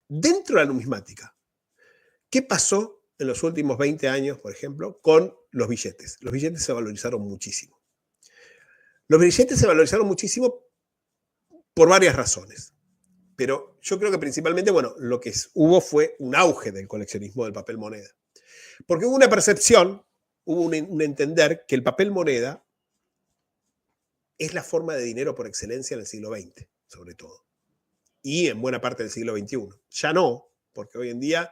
Dentro de la numismática, ¿qué pasó en los últimos 20 años, por ejemplo, con los billetes? Los billetes se valorizaron muchísimo. Los billetes se valorizaron muchísimo por varias razones. Pero yo creo que principalmente, bueno, lo que hubo fue un auge del coleccionismo del papel moneda. Porque hubo una percepción, hubo un entender que el papel moneda es la forma de dinero por excelencia en el siglo XX, sobre todo. Y en buena parte del siglo XXI. Ya no, porque hoy en día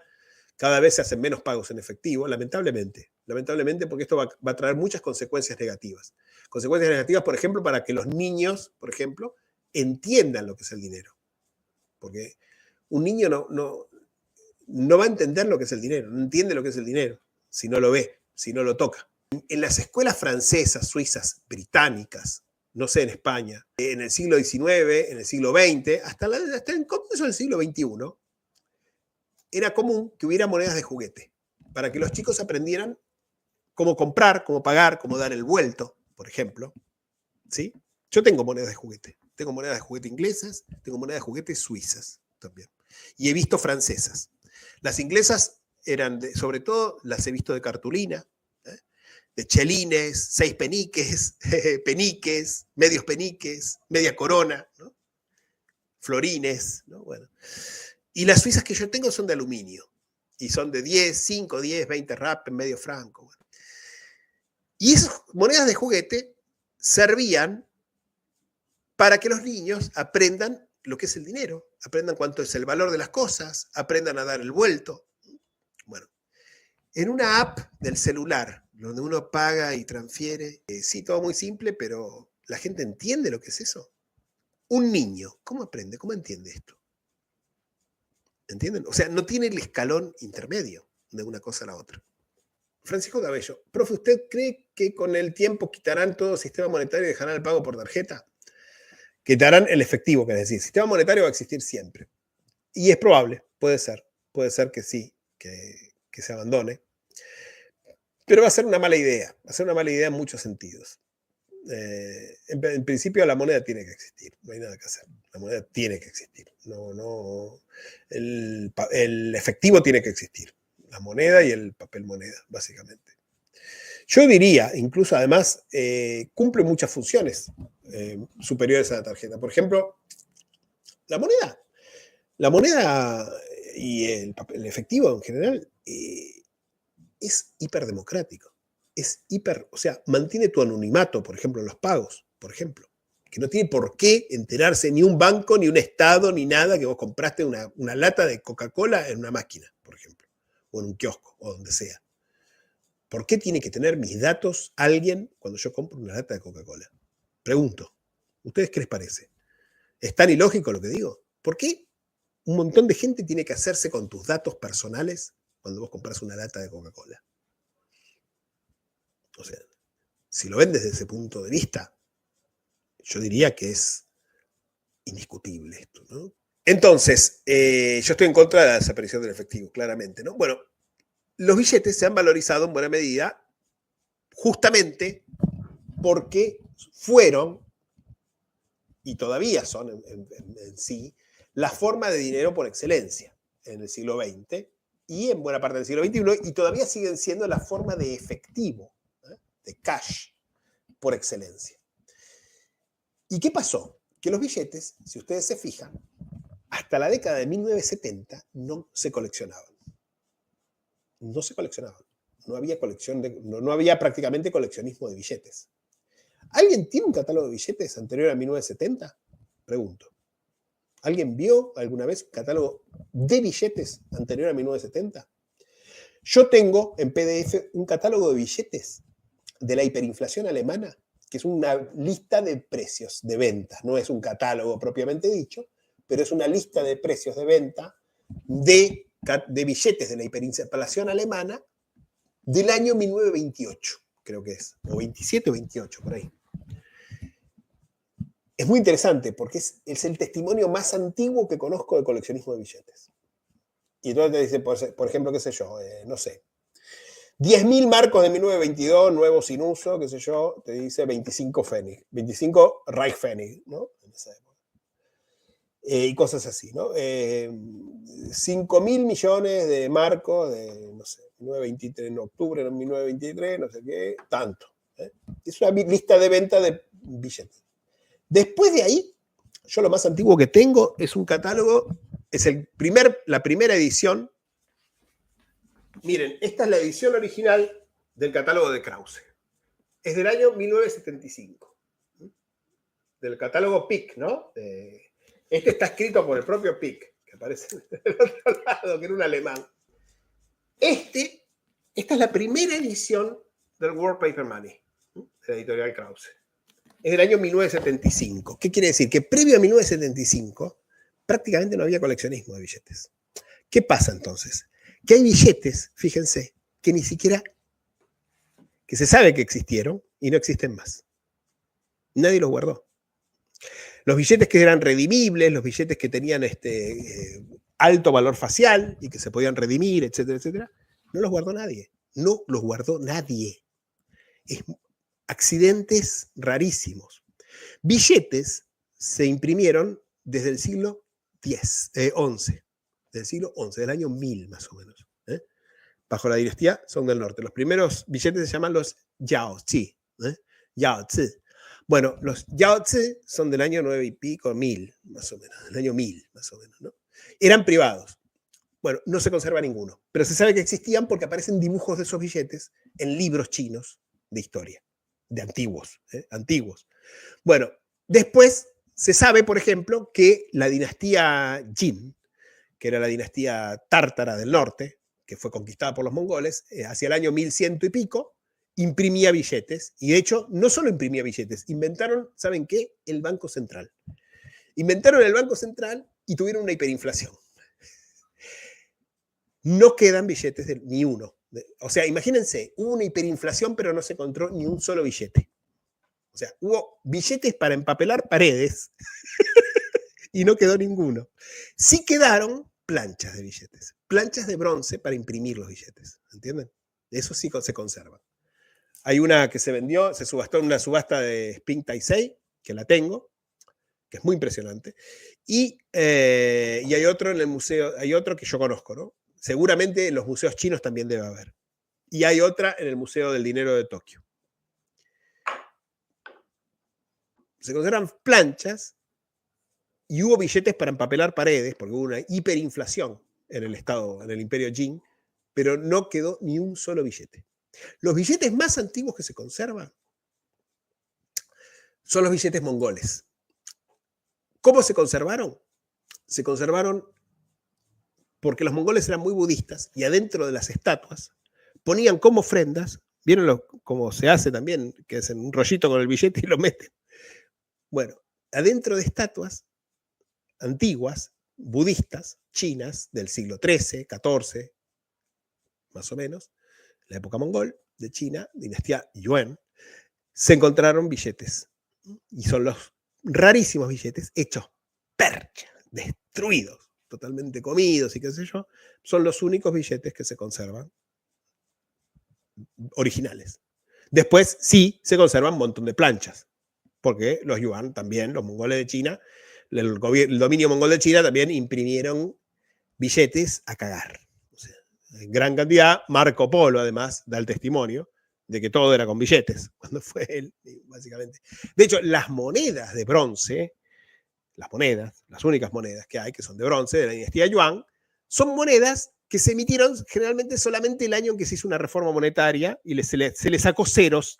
cada vez se hacen menos pagos en efectivo, lamentablemente. Lamentablemente, porque esto va a traer muchas consecuencias negativas. Consecuencias negativas, por ejemplo, para que los niños, por ejemplo, entiendan lo que es el dinero. Porque un niño no va a entender lo que es el dinero, no entiende lo que es el dinero si no lo ve, si no lo toca. En las escuelas francesas, suizas, británicas, no sé, en España, en el siglo XIX, en el siglo XX, hasta el comienzo del siglo XXI, era común que hubiera monedas de juguete, para que los chicos aprendieran cómo comprar, cómo pagar, cómo dar el vuelto, por ejemplo. ¿Sí? Yo tengo monedas de juguete. Tengo monedas de juguete inglesas, tengo monedas de juguete suizas también. Y he visto francesas. Las inglesas eran, sobre todo, las he visto de cartulina, de chelines, 6 peniques, peniques, medios peniques, media corona, ¿no? Florines, ¿no? Bueno. Y las suizas que yo tengo son de aluminio. Y son de 10, 5, 10, 20 rap, medio franco. Bueno. Y esas monedas de juguete servían para que los niños aprendan lo que es el dinero, aprendan cuánto es el valor de las cosas, aprendan a dar el vuelto. Bueno, en una app del celular, donde uno paga y transfiere, sí, todo muy simple, pero ¿la gente entiende lo que es eso? Un niño, ¿cómo aprende? ¿Cómo entiende esto? ¿Entienden? O sea, no tiene el escalón intermedio de una cosa a la otra. Francisco Cabello, profe, ¿usted cree que con el tiempo quitarán todo sistema monetario y dejarán el pago por tarjeta? Quitarán el efectivo, que es decir, el sistema monetario va a existir siempre. Y es probable, puede ser que sí, que se abandone. Pero va a ser una mala idea, va a ser una mala idea en muchos sentidos. En principio la moneda tiene que existir, no hay nada que hacer. La moneda tiene que existir. El efectivo tiene que existir. La moneda y el papel moneda, básicamente. Yo diría, incluso además, cumple muchas funciones superiores a la tarjeta. Por ejemplo, la moneda y el efectivo en general es hiperdemocrático. O sea, mantiene tu anonimato, por ejemplo, en los pagos, por ejemplo. Que no tiene por qué enterarse ni un banco, ni un estado, ni nada que vos compraste una lata de Coca-Cola en una máquina, por ejemplo, o en un kiosco, o donde sea. ¿Por qué tiene que tener mis datos alguien cuando yo compro una lata de Coca-Cola? Pregunto, ¿ustedes qué les parece? ¿Es tan ilógico lo que digo? ¿Por qué un montón de gente tiene que hacerse con tus datos personales cuando vos compras una lata de Coca-Cola? O sea, si lo ven desde ese punto de vista, yo diría que es indiscutible esto, ¿no? Entonces, yo estoy en contra de la desaparición del efectivo, claramente, ¿no? Bueno, los billetes se han valorizado en buena medida justamente porque fueron, y todavía son en sí, la forma de dinero por excelencia en el siglo XX y en buena parte del siglo XXI, y todavía siguen siendo la forma de efectivo, de cash por excelencia. ¿Y qué pasó? Que los billetes, si ustedes se fijan, hasta la década de 1970 no se coleccionaban. No se coleccionaban. No había no había prácticamente coleccionismo de billetes. ¿Alguien tiene un catálogo de billetes anterior a 1970? Pregunto. ¿Alguien vio alguna vez un catálogo de billetes anterior a 1970? Yo tengo en PDF un catálogo de billetes de la hiperinflación alemana, que es una lista de precios de venta. No es un catálogo propiamente dicho, pero es una lista de precios de venta de billetes de la hiperinflación alemana del año 1928, creo que es, o 27 o 28, por ahí. Es muy interesante porque es el testimonio más antiguo que conozco de coleccionismo de billetes. Y entonces te dice, por ejemplo, qué sé yo, no sé, 10.000 marcos de 1922, nuevos sin uso, qué sé yo, te dice 25 Pfennig, 25 Reichspfennig, ¿no? En esa época. y cosas así, ¿no? 5.000 millones de marcos de, no sé, 1923, en octubre de 1923, no sé qué, tanto. Es una lista de venta de billetes. Después de ahí, yo lo más antiguo que tengo es un catálogo, es la primera edición. Miren, esta es la edición original del catálogo de Krause. Es del año 1975. Del catálogo Pick, ¿no? Este está escrito por el propio Pick, que aparece del otro lado, que era un alemán. Esta es la primera edición del World Paper Money, de la editorial Krause. Es del año 1975. ¿Qué quiere decir? Que previo a 1975 prácticamente no había coleccionismo de billetes. ¿Qué pasa entonces? Que hay billetes, fíjense, que ni siquiera, que se sabe que existieron y no existen más. Nadie los guardó. Los billetes que eran redimibles, los billetes que tenían alto valor facial y que se podían redimir, etcétera, etcétera, no los guardó nadie. No los guardó nadie. Accidentes rarísimos. Billetes se imprimieron desde el siglo XI, del siglo XI, del año 1000 más o menos. Bajo la dinastía Song del Norte. Los primeros billetes se llaman los Yaozi. Yaozi. Bueno, los Yaozi son del año 9 y pico, 1000, más o menos, del año 1000, más o menos, ¿no? Eran privados. Bueno, no se conserva ninguno, pero se sabe que existían porque aparecen dibujos de esos billetes en libros chinos de historia, de antiguos, antiguos. Bueno, después se sabe, por ejemplo, que la dinastía Jin, que era la dinastía tártara del norte, que fue conquistada por los mongoles, hacia el año 1100 y pico, imprimía billetes. Y de hecho, no solo imprimía billetes, inventaron, ¿saben qué? El Banco Central. Inventaron el Banco Central y tuvieron una hiperinflación. No quedan billetes ni uno. O sea, imagínense, hubo una hiperinflación, pero no se encontró ni un solo billete. O sea, hubo billetes para empapelar paredes y no quedó ninguno. Sí quedaron planchas de billetes, planchas de bronce para imprimir los billetes, ¿entienden? Eso sí se conserva. Hay una que se vendió, se subastó en una subasta de Sping Taisei, que la tengo, que es muy impresionante, y hay otro en el museo, hay otro que yo conozco, ¿no? Seguramente en los museos chinos también debe haber. Y hay otra en el Museo del Dinero de Tokio. Se conservan planchas y hubo billetes para empapelar paredes, porque hubo una hiperinflación en el Imperio Jin, pero no quedó ni un solo billete. Los billetes más antiguos que se conservan son los billetes mongoles. ¿Cómo se conservaron? Se conservaron porque los mongoles eran muy budistas y adentro de las estatuas ponían como ofrendas, ¿vieron cómo se hace también? Que hacen un rollito con el billete y lo meten. Bueno, adentro de estatuas antiguas, budistas, chinas, del siglo XIII, XIV, más o menos, la época mongol de China, dinastía Yuan, se encontraron billetes. Y son los rarísimos billetes hechos percha, destruidos, totalmente comidos y qué sé yo, son los únicos billetes que se conservan originales. Después sí se conservan un montón de planchas, porque los yuan también, los mongoles de China, el dominio mongol de China también imprimieron billetes a cagar. O sea, en gran cantidad. Marco Polo, además, da el testimonio de que todo era con billetes, cuando fue él, básicamente. De hecho, las monedas de bronce, las únicas monedas que hay, que son de bronce, de la dinastía Yuan, son monedas que se emitieron generalmente solamente el año en que se hizo una reforma monetaria y se le sacó ceros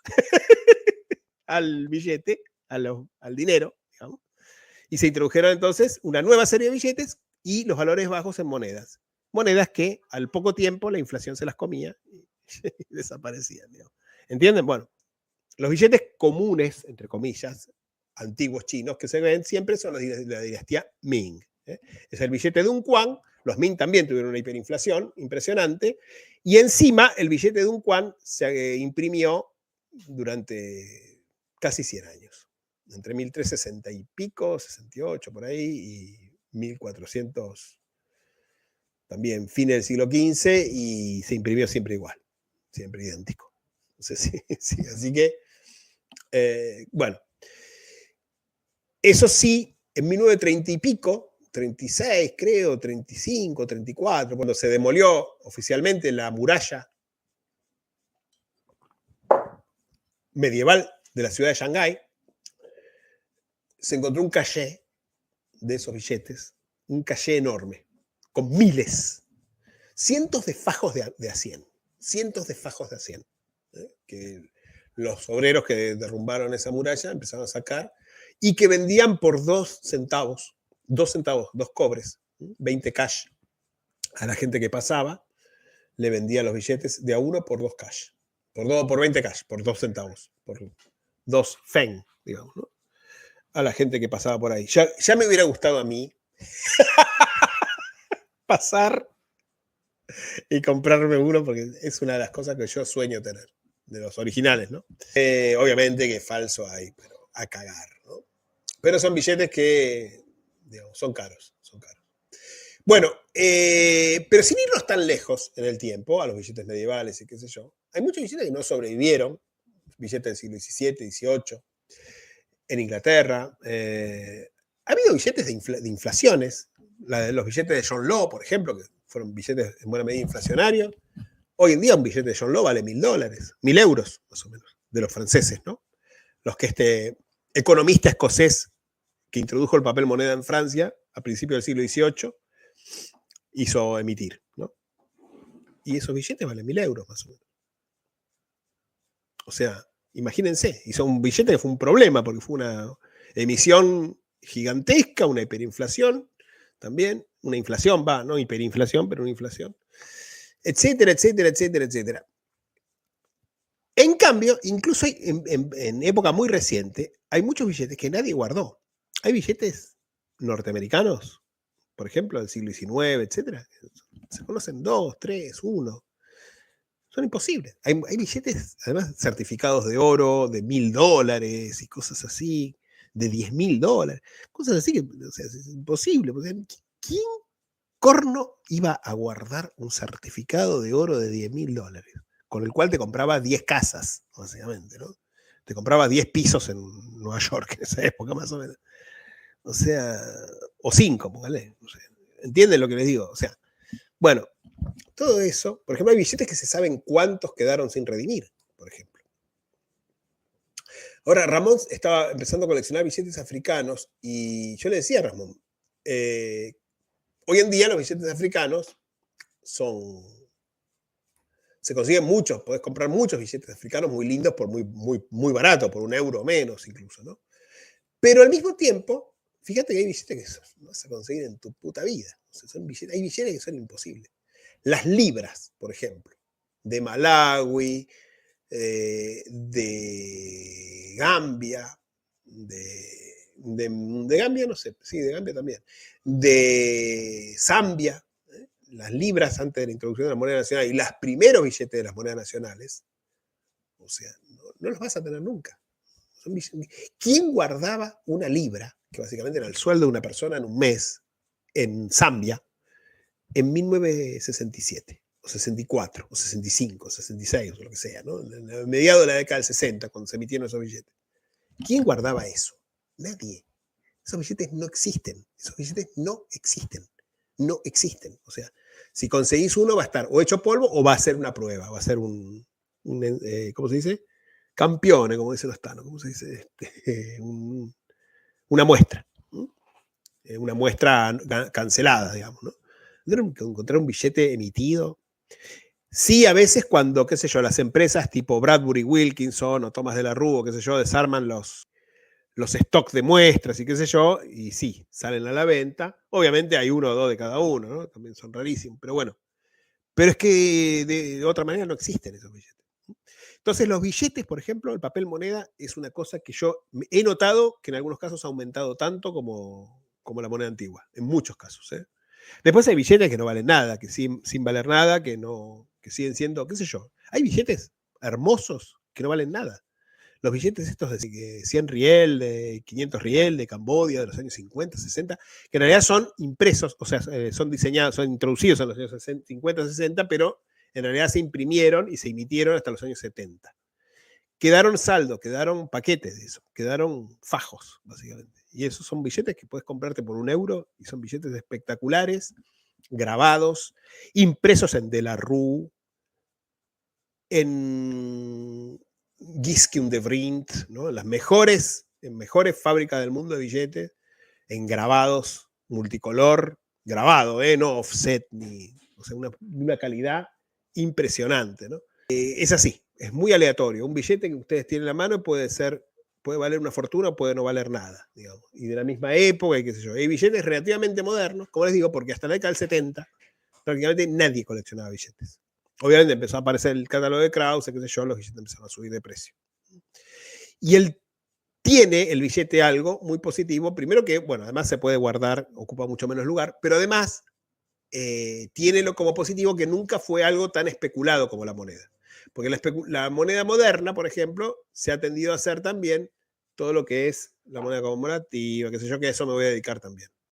al billete, al dinero, digamos, y se introdujeron entonces una nueva serie de billetes y los valores bajos en monedas. Monedas que al poco tiempo la inflación se las comía y desaparecían, digamos. ¿Entienden? Bueno, los billetes comunes, entre comillas, antiguos chinos que se ven siempre son los de la dinastía Ming. Es el billete de un yuan. Los Ming también tuvieron una hiperinflación impresionante. Y encima el billete de un yuan se imprimió durante casi 100 años. Entre 1360 y pico, 68 por ahí, y 1400 también, fines del siglo XV, y se imprimió siempre igual, siempre idéntico. Entonces, sí, así que, bueno, eso sí, en 1930 y pico, 36, creo, 35, 34, cuando se demolió oficialmente la muralla medieval de la ciudad de Shanghái, se encontró un caché de esos billetes, un caché enorme, con miles, cientos de fajos de a 100, cientos de fajos de a 100, que los obreros que derrumbaron esa muralla empezaron a sacar y que vendían por 2 centavos, 2 cobres, 20 cash a la gente que pasaba, le vendía los billetes de a 1 por 2 cash, por 20 cash, por 2 centavos, por 2 feng, digamos, ¿no? A la gente que pasaba por ahí. Ya me hubiera gustado a mí pasar y comprarme uno, porque es una de las cosas que yo sueño tener, de los originales, ¿no? Obviamente que falso hay, pero a cagar, ¿no? Pero son billetes que, digamos, son caros, son caros. Bueno, pero sin irnos tan lejos en el tiempo, a los billetes medievales y qué sé yo, hay muchos billetes que no sobrevivieron, billetes del siglo XVII, XVIII, en Inglaterra. Ha habido billetes de inflaciones, los billetes de John Law, por ejemplo, que fueron billetes en buena medida inflacionarios. Hoy en día un billete de John Law vale $1.000, 1.000 euros más o menos, de los franceses, ¿no? Los que este economista escocés que introdujo el papel moneda en Francia a principios del siglo XVIII hizo emitir, ¿no? Y esos billetes valen 1.000 euros más o menos. O sea, imagínense, hizo un billete que fue un problema porque fue una emisión gigantesca, una hiperinflación también, una inflación, no hiperinflación, pero una inflación, etcétera, etcétera, etcétera, etcétera. En cambio, incluso en época muy reciente, hay muchos billetes que nadie guardó. Hay billetes norteamericanos, por ejemplo, del siglo XIX, etcétera. Se conocen 2, 3, 1. Son imposibles. Hay billetes, además, certificados de oro, de $1.000 y cosas así, de $10.000, cosas así que, o sea, es imposible. O sea, ¿quién corno iba a guardar un certificado de oro de $10.000? Con el cual te compraba 10 casas, básicamente, ¿no? Te compraba 10 pisos en Nueva York en esa época, más o menos. O sea, o 5, póngale. No sé. ¿Entienden lo que les digo? O sea, bueno, todo eso, por ejemplo, hay billetes que se saben cuántos quedaron sin redimir, por ejemplo. Ahora, Ramón estaba empezando a coleccionar billetes africanos y yo le decía a Ramón, hoy en día los billetes africanos se consiguen muchos, podés comprar muchos billetes africanos muy lindos por muy barato, por €1 menos incluso, ¿no? Pero al mismo tiempo, fíjate que hay billetes que no vas a conseguir en tu puta vida. O sea, hay billetes que son imposibles. Las libras, por ejemplo, de Malawi, de Gambia, de Gambia, no sé, sí, de Gambia también, de Zambia, las libras antes de la introducción de la moneda nacional y los primeros billetes de las monedas nacionales, o sea, no los vas a tener nunca. ¿Quién guardaba una libra, que básicamente era el sueldo de una persona en un mes, en Zambia, en 1967, o 64, o 65, o 66, o lo que sea, ¿no? A mediados de la década del 60, cuando se emitieron esos billetes? ¿Quién guardaba eso? Nadie. Esos billetes no existen. Esos billetes no existen. No existen. O sea, si conseguís uno, va a estar o hecho polvo o va a ser una prueba, va a ser ¿cómo se dice? Campeone, como dicen los tanos, ¿cómo se dice? Una muestra. Una muestra cancelada, digamos, ¿no? Encontrar un billete emitido. Sí, a veces cuando, qué sé yo, las empresas tipo Bradbury Wilkinson o Thomas de la Rue, qué sé yo, desarman los stocks de muestras y qué sé yo, y sí, salen a la venta. Obviamente hay 1 o 2 de cada uno, ¿no? También son rarísimos, pero bueno. Pero es que de otra manera no existen esos billetes. Entonces los billetes, por ejemplo, el papel moneda es una cosa que yo he notado que en algunos casos ha aumentado tanto como la moneda antigua, en muchos casos, ¿eh? Después hay billetes que no valen nada, que sin valer nada, que siguen siendo, qué sé yo. Hay billetes hermosos que no valen nada. Los billetes estos de 100 riel, de 500 riel, de Camboya, de los años 50, 60, que en realidad son impresos, o sea, son diseñados, son introducidos en los años 50, 60, pero en realidad se imprimieron y se emitieron hasta los años 70. Quedaron saldo, quedaron paquetes de eso, quedaron fajos, básicamente. Y esos son billetes que puedes comprarte por €1 y son billetes espectaculares, grabados, impresos en De La Rue, en Giscun de Vriend, ¿no? En mejores fábricas del mundo de billetes, en grabados multicolor, grabado, no offset, o sea, una calidad impresionante, ¿no? Es así, es muy aleatorio. Un billete que ustedes tienen en la mano puede valer una fortuna o puede no valer nada, digamos. Y de la misma época, y qué sé yo. Hay billetes relativamente modernos, como les digo, porque hasta la década del 70 prácticamente nadie coleccionaba billetes. Obviamente empezó a aparecer el catálogo de Krause, qué sé yo, los billetes empezaron a subir de precio. Y el billete algo muy positivo, primero que, bueno, además se puede guardar, ocupa mucho menos lugar, pero además tiene lo como positivo que nunca fue algo tan especulado como la moneda. Porque la moneda moderna, por ejemplo, se ha tendido a hacer también todo lo que es la moneda conmemorativa, qué sé yo, que a eso me voy a dedicar también.